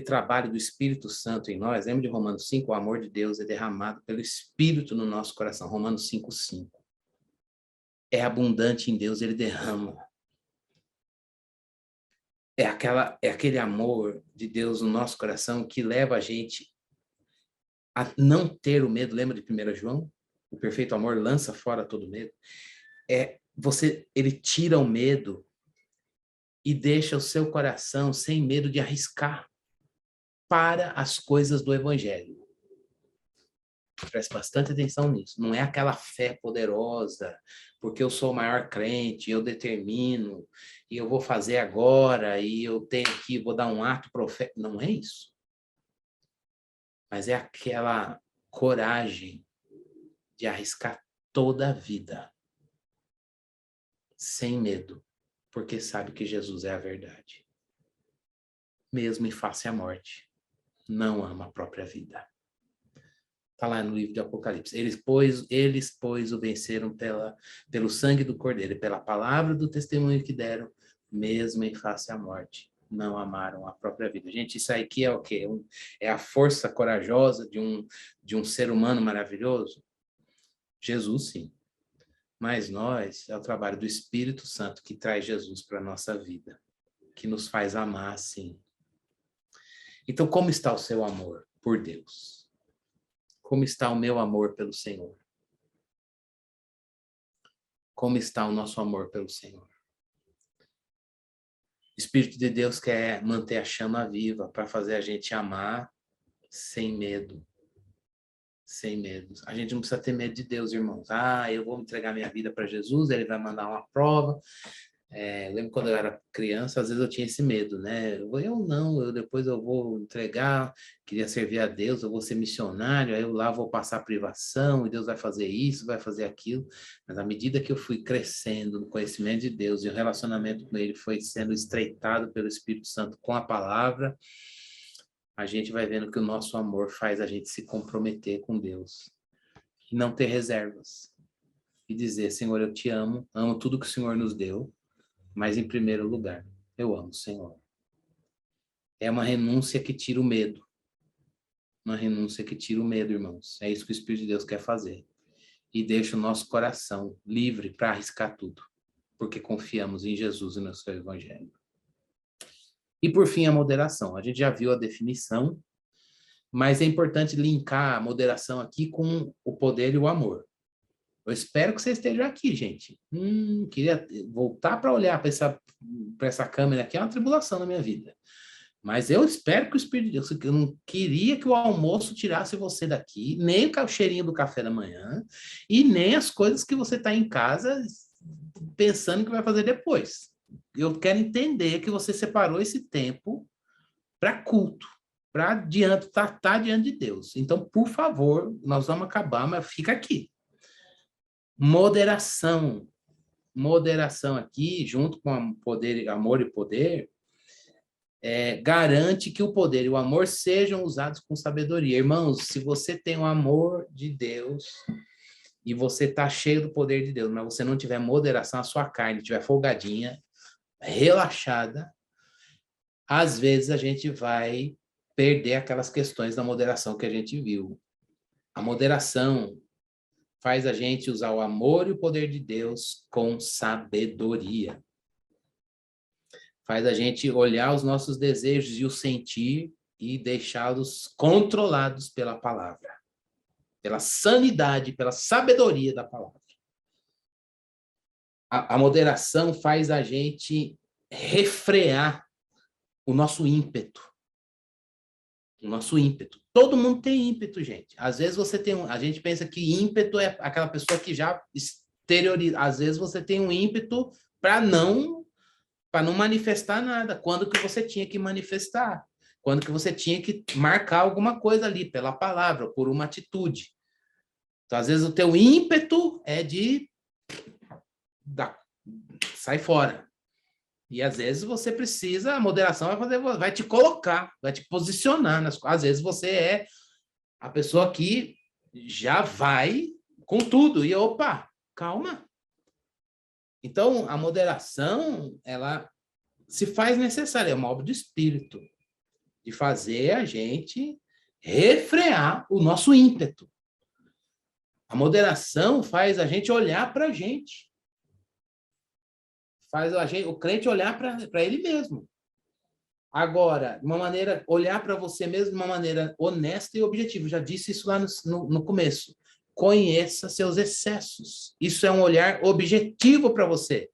trabalho do Espírito Santo em nós. Lembra de Romanos 5? O amor de Deus é derramado pelo Espírito no nosso coração. Romanos 5:5. É abundante em Deus, ele derrama. É aquele amor de Deus no nosso coração que leva a gente a não ter o medo. Lembra de 1 João? O perfeito amor lança fora todo medo. Ele tira o medo e deixa o seu coração sem medo de arriscar para as coisas do Evangelho. Preste bastante atenção nisso. Não é aquela fé poderosa, porque eu sou o maior crente, eu determino, e eu vou fazer agora, e eu tenho aqui, vou dar um ato profético. Não é isso. Mas é aquela coragem de arriscar toda a vida, sem medo, porque sabe que Jesus é a verdade. Mesmo em face à morte, não ama a própria vida. Está lá no livro de Apocalipse. Eles, pois, o venceram pelo sangue do Cordeiro e pela palavra do testemunho que deram, mesmo em face à morte. Não amaram a própria vida. Gente, isso aqui é o quê? É a força corajosa de um ser humano maravilhoso? Jesus, sim. Mas nós, é o trabalho do Espírito Santo que traz Jesus para a nossa vida, que nos faz amar, sim. Então, como está o seu amor por Deus? Como está o meu amor pelo Senhor? Como está o nosso amor pelo Senhor? O Espírito de Deus quer manter a chama viva para fazer a gente amar sem medo. Sem medo. A gente não precisa ter medo de Deus, irmãos. Eu vou entregar minha vida para Jesus, ele vai mandar uma prova. Lembro quando eu era criança, às vezes eu tinha esse medo, né? Depois eu vou entregar, queria servir a Deus, eu vou ser missionário, aí eu lá vou passar privação, e Deus vai fazer isso, vai fazer aquilo. Mas à medida que eu fui crescendo no conhecimento de Deus e o relacionamento com ele foi sendo estreitado pelo Espírito Santo com a palavra, a gente vai vendo que o nosso amor faz a gente se comprometer com Deus e não ter reservas. E dizer, Senhor, eu te amo tudo que o Senhor nos deu, mas, em primeiro lugar, eu amo o Senhor. É uma renúncia que tira o medo. Uma renúncia que tira o medo, irmãos. É isso que o Espírito de Deus quer fazer. E deixa o nosso coração livre para arriscar tudo. Porque confiamos em Jesus e no seu Evangelho. E, por fim, a moderação. A gente já viu a definição, mas é importante linkar a moderação aqui com o poder e o amor. Eu espero que você esteja aqui, gente. Queria voltar para olhar para essa câmera aqui, é uma tribulação na minha vida. Mas eu espero que o Espírito de Deus, eu não queria que o almoço tirasse você daqui, nem o cheirinho do café da manhã, e nem as coisas que você está em casa pensando que vai fazer depois. Eu quero entender que você separou esse tempo para culto, para estar diante de Deus. Então, por favor, nós vamos acabar, mas fica aqui. Moderação aqui, junto com poder, amor e poder, garante que o poder e o amor sejam usados com sabedoria. Irmãos, se você tem o amor de Deus e você está cheio do poder de Deus, mas você não tiver moderação, a sua carne estiver folgadinha, relaxada, às vezes a gente vai perder aquelas questões da moderação que a gente viu. A moderação faz a gente usar o amor e o poder de Deus com sabedoria. Faz a gente olhar os nossos desejos e os sentir e deixá-los controlados pela palavra, pela sanidade, pela sabedoria da palavra. A moderação faz a gente refrear o nosso ímpeto. O nosso ímpeto. Todo mundo tem ímpeto, gente. Às vezes a gente pensa que ímpeto é aquela pessoa que já exterioriza. Às vezes você tem um ímpeto para não manifestar nada. Quando que você tinha que manifestar? Quando que você tinha que marcar alguma coisa ali, pela palavra, por uma atitude. Então, às vezes o teu ímpeto é de sai fora. E às vezes você precisa, a moderação vai te colocar, vai te posicionar. Às vezes você é a pessoa que já vai com tudo. E opa, calma. Então, a moderação, ela se faz necessária, é uma obra do Espírito, de fazer a gente refrear o nosso ímpeto. A moderação faz a gente olhar para a gente. Faz o crente olhar para ele mesmo. Agora, de uma maneira, olhar para você mesmo de uma maneira honesta e objetiva. Já disse isso lá no começo. Conheça seus excessos. Isso é um olhar objetivo para você.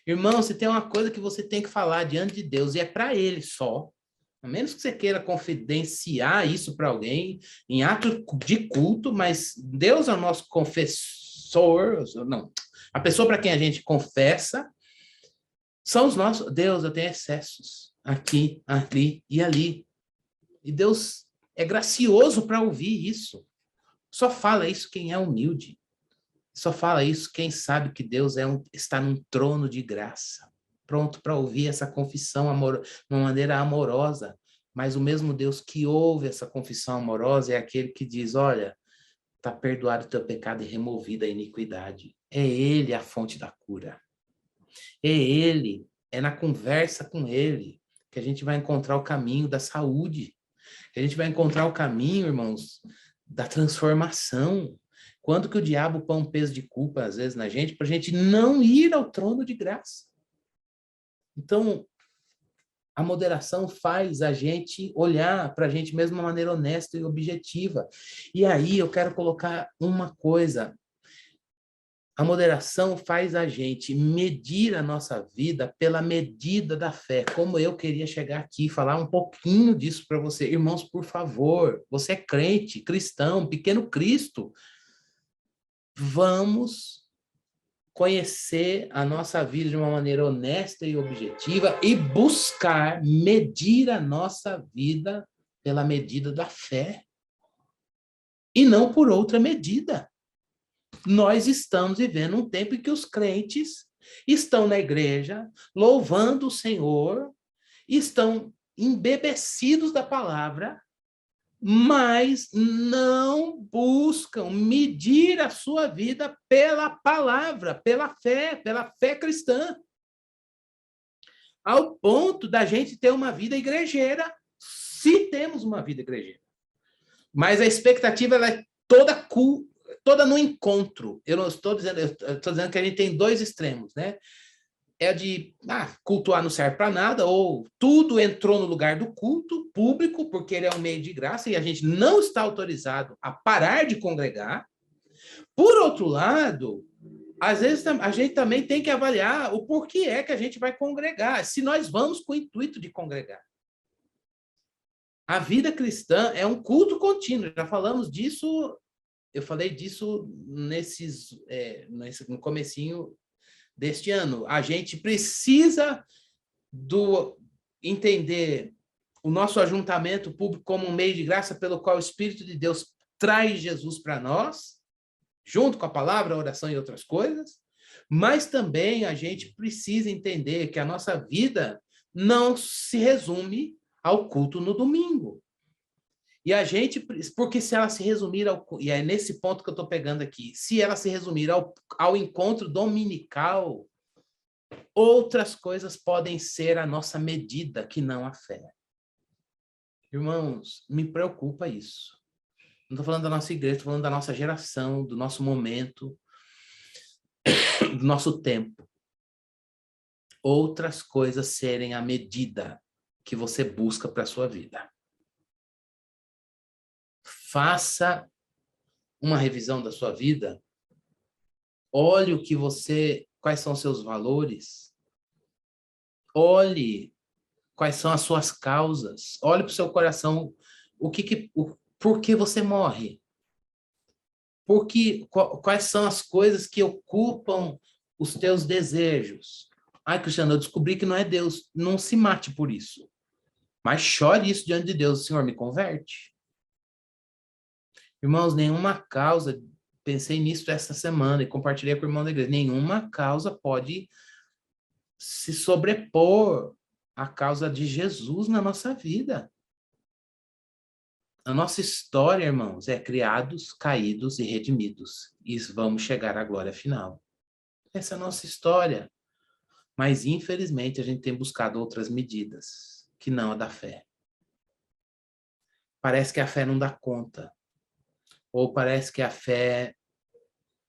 Irmão, se tem uma coisa que você tem que falar diante de Deus, e é para Ele só, a menos que você queira confidenciar isso para alguém em ato de culto, mas Deus é o nosso confessor, não, a pessoa para quem a gente confessa são os nossos. Deus, eu tenho excessos aqui, ali e ali. E Deus é gracioso para ouvir isso. Só fala isso quem é humilde. Só fala isso quem sabe que Deus está num trono de graça, pronto para ouvir essa confissão de uma maneira amorosa. Mas o mesmo Deus que ouve essa confissão amorosa é aquele que diz, olha, está perdoado o teu pecado e removida a iniquidade. É Ele a fonte da cura. É Ele, é na conversa com Ele que a gente vai encontrar o caminho da saúde, que a gente vai encontrar o caminho, irmãos, da transformação. Quando que o diabo põe um peso de culpa, às vezes, na gente, para a gente não ir ao trono de graça? Então, a moderação faz a gente olhar para a gente mesmo de uma maneira honesta e objetiva. E aí eu quero colocar uma coisa. A moderação faz a gente medir a nossa vida pela medida da fé. Como eu queria chegar aqui e falar um pouquinho disso para você. Irmãos, por favor, você é crente, cristão, pequeno Cristo. Vamos conhecer a nossa vida de uma maneira honesta e objetiva e buscar medir a nossa vida pela medida da fé e não por outra medida. Nós estamos vivendo um tempo em que os crentes estão na igreja, louvando o Senhor, estão embebecidos da palavra, mas não buscam medir a sua vida pela palavra, pela fé cristã. Ao ponto da gente ter uma vida igrejeira, se temos uma vida igrejeira. Mas a expectativa ela é toda no encontro. Eu não estou dizendo, eu estou dizendo que a gente tem dois extremos, né? É de cultuar não serve para nada, ou tudo entrou no lugar do culto público, porque ele é um meio de graça e a gente não está autorizado a parar de congregar. Por outro lado, às vezes a gente também tem que avaliar o porquê é que a gente vai congregar, se nós vamos com o intuito de congregar. A vida cristã é um culto contínuo, já falamos disso, eu falei disso no comecinho deste ano. A gente precisa entender o nosso ajuntamento público como um meio de graça pelo qual o Espírito de Deus traz Jesus para nós, junto com a palavra, a oração e outras coisas, mas também a gente precisa entender que a nossa vida não se resume ao culto no domingo. E a gente, porque se ela se resumir e é nesse ponto que eu estou pegando aqui, se ela se resumir ao encontro dominical, outras coisas podem ser a nossa medida, que não a fé. Irmãos, me preocupa isso. Não estou falando da nossa igreja, estou falando da nossa geração, do nosso momento, do nosso tempo. Outras coisas serem a medida que você busca para a sua vida. Faça uma revisão da sua vida. Olhe quais são os seus valores. Olhe quais são as suas causas. Olhe para o seu coração. Por que você morre? Quais são as coisas que ocupam os teus desejos? Ai, Cristiano, eu descobri que não é Deus. Não se mate por isso. Mas chore isso diante de Deus. Senhor, me converte. Irmãos, nenhuma causa, pensei nisso essa semana e compartilhei com o irmão da igreja, nenhuma causa pode se sobrepor à causa de Jesus na nossa vida. A nossa história, irmãos, é criados, caídos e redimidos. E vamos chegar à glória final. Essa é a nossa história. Mas, infelizmente, a gente tem buscado outras medidas, que não a da fé. Parece que a fé não dá conta. Ou parece que a fé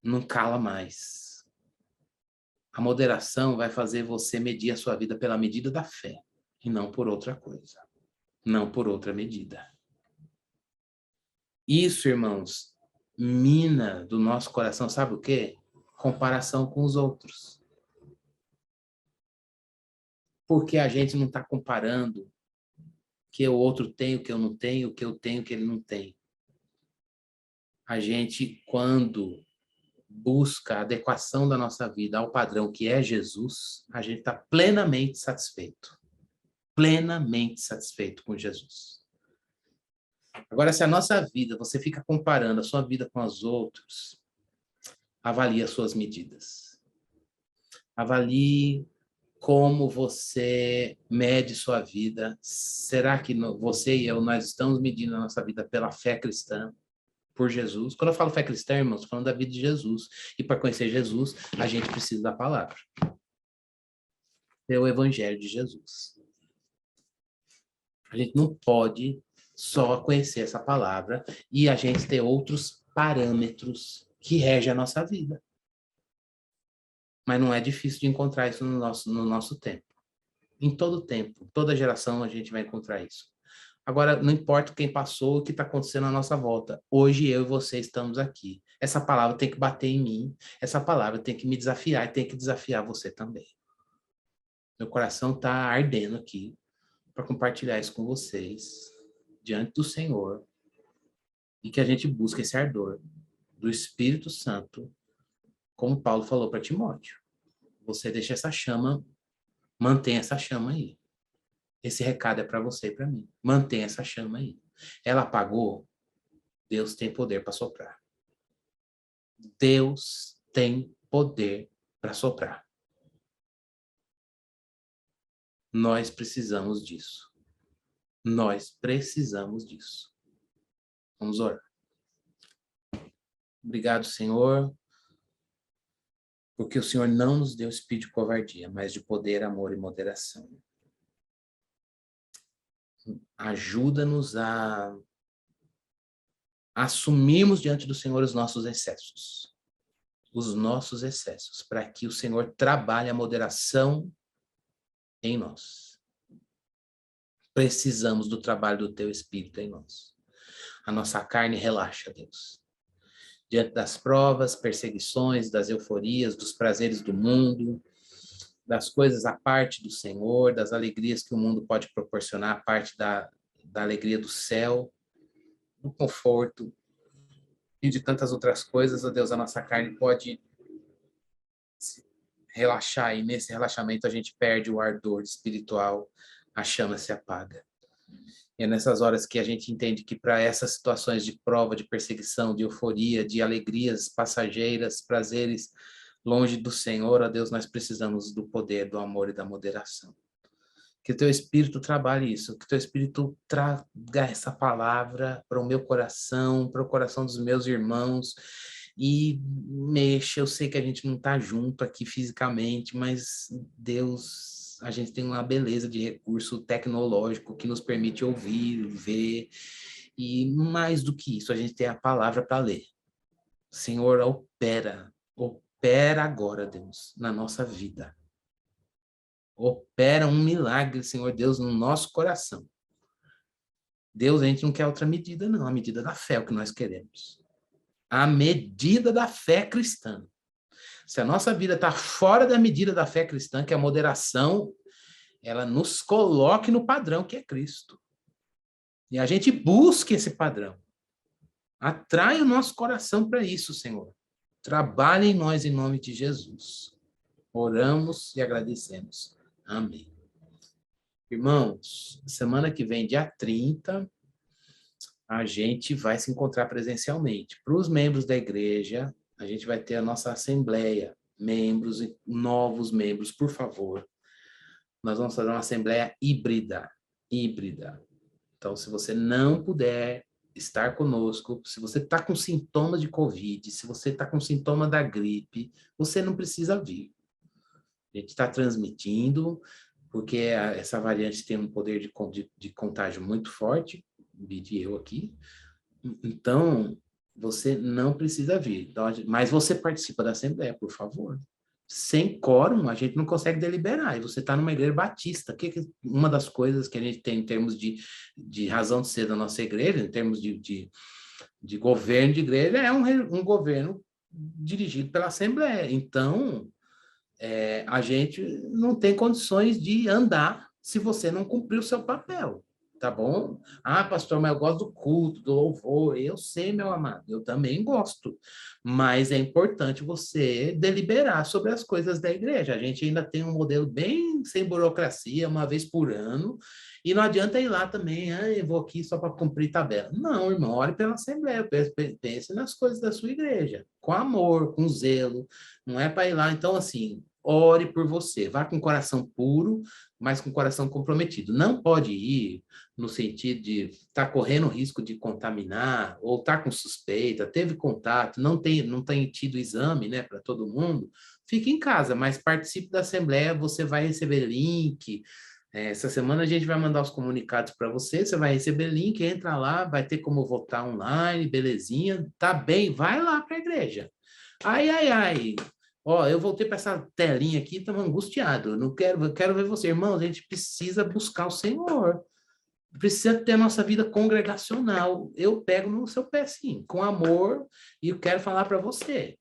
não cala mais. A moderação vai fazer você medir a sua vida pela medida da fé, e não por outra coisa. Não por outra medida. Isso, irmãos, mina do nosso coração, sabe o quê? Comparação com os outros. porque a gente não está comparando que o outro tem, o que eu não tenho, o que eu tenho, o que ele não tem. A gente, quando busca a adequação da nossa vida ao padrão que é Jesus, a gente está plenamente satisfeito com Jesus. Agora, se a nossa vida, você fica comparando a sua vida com as outras, avalie as suas medidas. Avalie como você mede sua vida. Será que você e eu, nós estamos medindo a nossa vida pela fé cristã, por Jesus? Quando eu falo fé cristã, irmãos, estou falando da vida de Jesus. E para conhecer Jesus, a gente precisa da palavra. É o evangelho de Jesus. A gente não pode só conhecer essa palavra e a gente ter outros parâmetros que regem a nossa vida. Mas não é difícil de encontrar isso no nosso tempo. Em todo tempo, toda geração a gente vai encontrar isso. Agora, não importa quem passou, o que está acontecendo à nossa volta. Hoje eu e você estamos aqui. Essa palavra tem que bater em mim. Essa palavra tem que me desafiar e tem que desafiar você também. Meu coração está ardendo aqui para compartilhar isso com vocês, diante do Senhor, e que a gente busque esse ardor do Espírito Santo, como Paulo falou para Timóteo. Você deixa essa chama, mantém essa chama aí. Esse recado é para você e para mim. Mantenha essa chama aí. Ela apagou, Deus tem poder para soprar. Deus tem poder para soprar. Nós precisamos disso. Nós precisamos disso. Vamos orar. Obrigado, Senhor, porque o Senhor não nos deu espírito de covardia, mas de poder, amor e moderação. Ajuda-nos a assumirmos diante do Senhor os nossos excessos, para que o Senhor trabalhe a moderação em nós. Precisamos do trabalho do Teu Espírito em nós. A nossa carne relaxa, Deus. Diante das provas, perseguições, das euforias, dos prazeres do mundo, das coisas à parte do Senhor, das alegrias que o mundo pode proporcionar, a parte da alegria do céu, do conforto e de tantas outras coisas, ó Deus, a nossa carne pode se relaxar, e nesse relaxamento a gente perde o ardor espiritual, a chama se apaga. E é nessas horas que a gente entende que para essas situações de prova, de perseguição, de euforia, de alegrias passageiras, prazeres longe do Senhor, ó Deus, nós precisamos do poder, do amor e da moderação. Que o Teu Espírito trabalhe isso, que o Teu Espírito traga essa palavra para o meu coração, para o coração dos meus irmãos, e mexa. Eu sei que a gente não está junto aqui fisicamente, mas Deus, a gente tem uma beleza de recurso tecnológico que nos permite ouvir, ver, e mais do que isso, a gente tem a palavra para ler. Senhor, opera agora, Deus, na nossa vida. Opera um milagre, Senhor Deus, no nosso coração. Deus, a gente não quer outra medida, não. A medida da fé é o que nós queremos. A medida da fé cristã. Se a nossa vida está fora da medida da fé cristã, que é a moderação, ela nos coloque no padrão que é Cristo. E a gente busque esse padrão. Atrai o nosso coração para isso, Senhor. Trabalhe em nós em nome de Jesus. Oramos e agradecemos. Amém. Irmãos, semana que vem, dia 30, a gente vai se encontrar presencialmente. Para os membros da igreja, a gente vai ter a nossa assembleia. Membros e novos membros, por favor. Nós vamos fazer uma assembleia híbrida. Então, se você não puder estar conosco, se você está com sintoma de Covid, se você está com sintoma da gripe, você não precisa vir. A gente está transmitindo, porque essa variante tem um poder de contágio muito forte, vi eu aqui. Então, você não precisa vir. Então, mas você participa da Assembleia, por favor. Sem quórum, a gente não consegue deliberar. E você está numa igreja batista. Uma das coisas que a gente tem em termos de razão de ser da nossa igreja, em termos de governo de igreja, é um governo dirigido pela Assembleia. Então, a gente não tem condições de andar se você não cumprir o seu papel, tá bom? Ah, pastor, mas eu gosto do culto, do louvor. Eu sei, meu amado, eu também gosto. Mas é importante você deliberar sobre as coisas da igreja. A gente ainda tem um modelo bem sem burocracia, uma vez por ano, e não adianta ir lá também, eu vou aqui só para cumprir tabela. Não, irmão, ore pela Assembleia, pense nas coisas da sua igreja, com amor, com zelo, não é para ir lá. Então, assim, ore por você, vá com o coração puro, mas com o coração comprometido. Não pode ir no sentido de estar correndo risco de contaminar, ou estar com suspeita, teve contato, não tem tido exame, né, para todo mundo. Fique em casa, mas participe da Assembleia, você vai receber link. Essa semana a gente vai mandar os comunicados para você, você vai receber link, entra lá, vai ter como votar online, belezinha, tá bem, vai lá para a igreja. Ai, ai, ai. Ó, eu voltei para essa telinha aqui, estava angustiado. Eu quero ver você, irmão. A gente precisa buscar o Senhor. Precisa ter a nossa vida congregacional. Eu pego no seu pé, sim, com amor, e eu quero falar para você.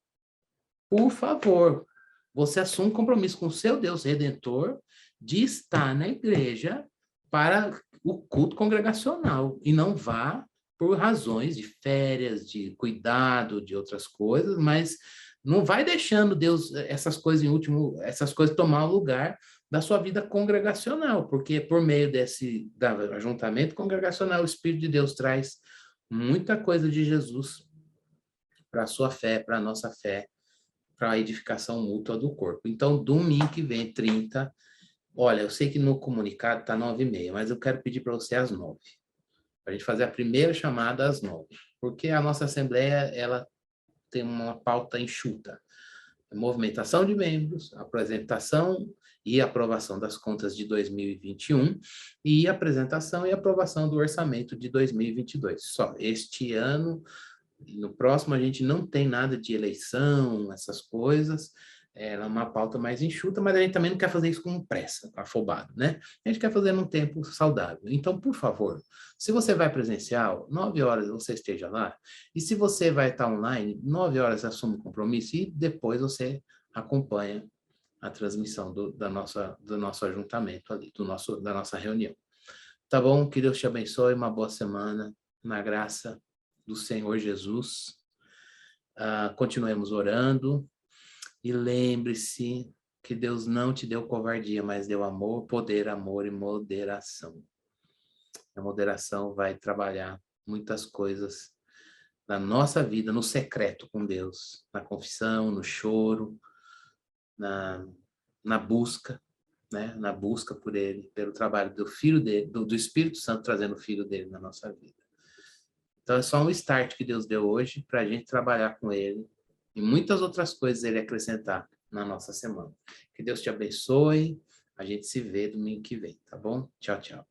Por favor, você assume um compromisso com o seu Deus Redentor de estar na igreja para o culto congregacional e não vá por razões de férias, de cuidado, de outras coisas, mas não vai deixando Deus essas coisas em último, essas coisas tomar o lugar da sua vida congregacional, porque por meio desse ajuntamento congregacional, o Espírito de Deus traz muita coisa de Jesus para a sua fé, para a nossa fé, para a edificação mútua do corpo. Então, domingo que vem, 30, olha, eu sei que no comunicado está 9h30, mas eu quero pedir para você às 9, para a gente fazer a primeira chamada às 9, porque a nossa Assembleia, ela tem uma pauta enxuta. Movimentação de membros, apresentação e aprovação das contas de 2021 e apresentação e aprovação do orçamento de 2022. Só este ano, no próximo a gente não tem nada de eleição, essas coisas, é uma pauta mais enxuta, mas a gente também não quer fazer isso com pressa, afobado, né? A gente quer fazer num tempo saudável. Então, por favor, se você vai presencial, 9 horas você esteja lá, e se você vai estar online, 9 horas assume o compromisso e depois você acompanha a transmissão do nosso ajuntamento ali, da nossa reunião. Tá bom? Que Deus te abençoe, uma boa semana, na graça do Senhor Jesus. Continuemos orando. E lembre-se que Deus não te deu covardia, mas deu amor, poder, amor e moderação. A moderação vai trabalhar muitas coisas na nossa vida, no secreto com Deus, na confissão, no choro, na busca, né? Na busca por Ele, pelo trabalho do Filho dele, do Espírito Santo trazendo o Filho dele na nossa vida. Então é só um start que Deus deu hoje para a gente trabalhar com Ele e muitas outras coisas Ele acrescentar na nossa semana. Que Deus te abençoe. A gente se vê domingo que vem, tá bom? Tchau, tchau.